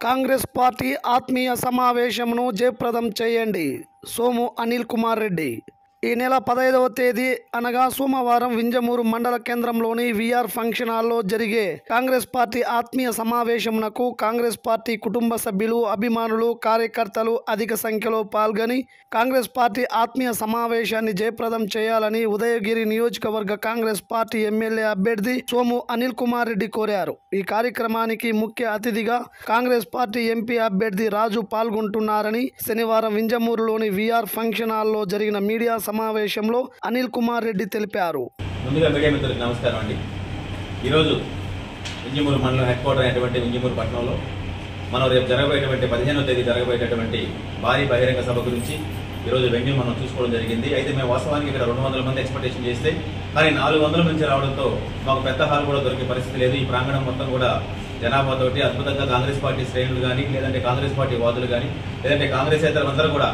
Congress party ఆత్మీయ సమావేశమును జయప్రదం చేయండి. సోము అనిల్ కుమార్ రెడ్డి. ఈ నెల 15వ తేదీ అనగా సోమవారం వింజమూరు మండల కేంద్రంలోని విఆర్ ఫంక్షన్ హాల్లో జరిగే కాంగ్రెస్ పార్టీ ఆత్మీయ సమావేశమునకు కాంగ్రెస్ పార్టీ కుటుంబ సభ్యులు, అభిమానులు, కార్యకర్తలు అధిక సంఖ్యలో పాల్గొని కాంగ్రెస్ పార్టీ ఆత్మీయ సమావేశాన్ని జయప్రదం చేయాలని ఉదయగిరి నియోజకవర్గ కాంగ్రెస్ పార్టీ ఎమ్మెల్యే అభ్యర్థి సోము అనిల్ కుమార్ రెడ్డి కోరారు. ఈ కార్యక్రమానికి ముఖ్య అతిథిగా కాంగ్రెస్ పార్టీ ఎంపీ అభ్యర్థి రాజు పాల్గొంటున్నారని శనివారం వింజమూరులోని విఆర్ ఫంక్షన్ హాల్లో జరిగిన మీడియా సమావేశంలో అనిల్ కుమార్ రెడ్డి తెలిపారు. ముందుగా మీడియా మిత్రులకు నమస్కారం అండి. ఈరోజు వింజమూరు మండలం హెడ్ క్వార్టర్ అయినటువంటి వింజమూరు పట్టణంలో మనం రేపు జరగబోయేటువంటి 15వ తేదీ జరగబోయేటటువంటి భారీ బహిరంగ సభ గురించి ఈరోజు వెన్యూ మనం చూసుకోవడం జరిగింది. అయితే మేము వాస్తవానికి ఇక్కడ 200 మంది ఎక్స్పెక్టేషన్ చేస్తే కానీ 400 నుంచి రావడంతో మాకు పెద్ద హాల్ కూడా దొరికే పరిస్థితి లేదు. ఈ ప్రాంగణం మొత్తం కూడా జనాభాతోటి అద్భుతంగా కాంగ్రెస్ పార్టీ శ్రేణులు కానీ, లేదంటే కాంగ్రెస్ పార్టీ వాదులు కానీ, లేదంటే కాంగ్రెస్ ఇతరులందరూ కూడా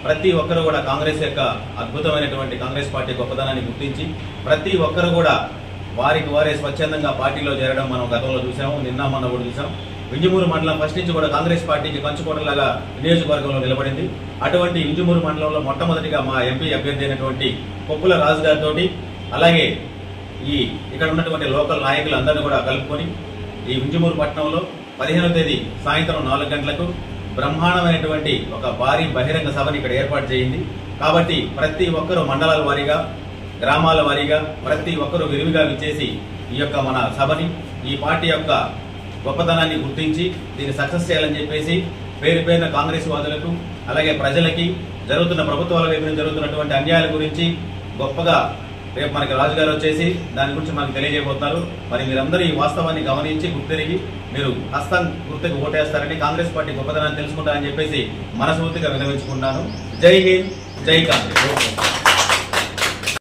ప్రతి ఒక్కరు కూడా కాంగ్రెస్ యొక్క అద్భుతమైనటువంటి కాంగ్రెస్ పార్టీ గొప్పతనాన్ని గుర్తించి ప్రతి ఒక్కరు కూడా వారికి వారే స్వచ్ఛందంగా పార్టీలో చేరడం మనం గతంలో చూసాము, నిన్న మొన్న కూడా చూసాం. వింజమూరు మండలం ఫస్ట్ నుంచి కూడా కాంగ్రెస్ పార్టీకి కంచుకోటలాగా నియోజకవర్గంలో నిలబడింది. అటువంటి వింజమూరు మండలంలో మొట్టమొదటిగా మా ఎంపీ అభ్యర్థి అయినటువంటి కొప్పుల రాజు గారితో, అలాగే ఇక్కడ ఉన్నటువంటి లోకల్ నాయకులందరినీ కూడా కలుపుకొని ఈ వింజమూరు పట్టణంలో 15వ తేదీ సాయంత్రం 4 గంటలకు బ్రహ్మాండమైనటువంటి ఒక భారీ బహిరంగ సభని ఇక్కడ ఏర్పాటు చేయింది. కాబట్టి ప్రతి ఒక్కరూ మండలాల వారీగా, గ్రామాల వారీగా ప్రతి ఒక్కరూ విరివిగా విచ్చేసి ఈ యొక్క మన సభని, ఈ పార్టీ యొక్క గొప్పతనాన్ని గుర్తించి దీన్ని సక్సెస్ చేయాలని చెప్పేసి పేరు పేరున కాంగ్రెస్ వాదులకు, అలాగే ప్రజలకి జరుగుతున్న ప్రభుత్వాల వైపు నుంచి జరుగుతున్నటువంటి అన్యాయాల గురించి గొప్పగా రేపు మనకి రాజుగారు వచ్చేసి దాని గురించి మనకు తెలియజేయబోతున్నారు. మరి మీరందరూ ఈ వాస్తవాన్ని గమనించి గుర్తిరిగి మీరు హస్తం గుర్తుకు ఓటేస్తారని, కాంగ్రెస్ పార్టీ గొప్పతనాన్ని తెలుసుకుంటారని చెప్పేసి మనస్ఫూర్తిగా విన్నవించుకుంటాను. జై హింద్, జై కాంగ్రెస్.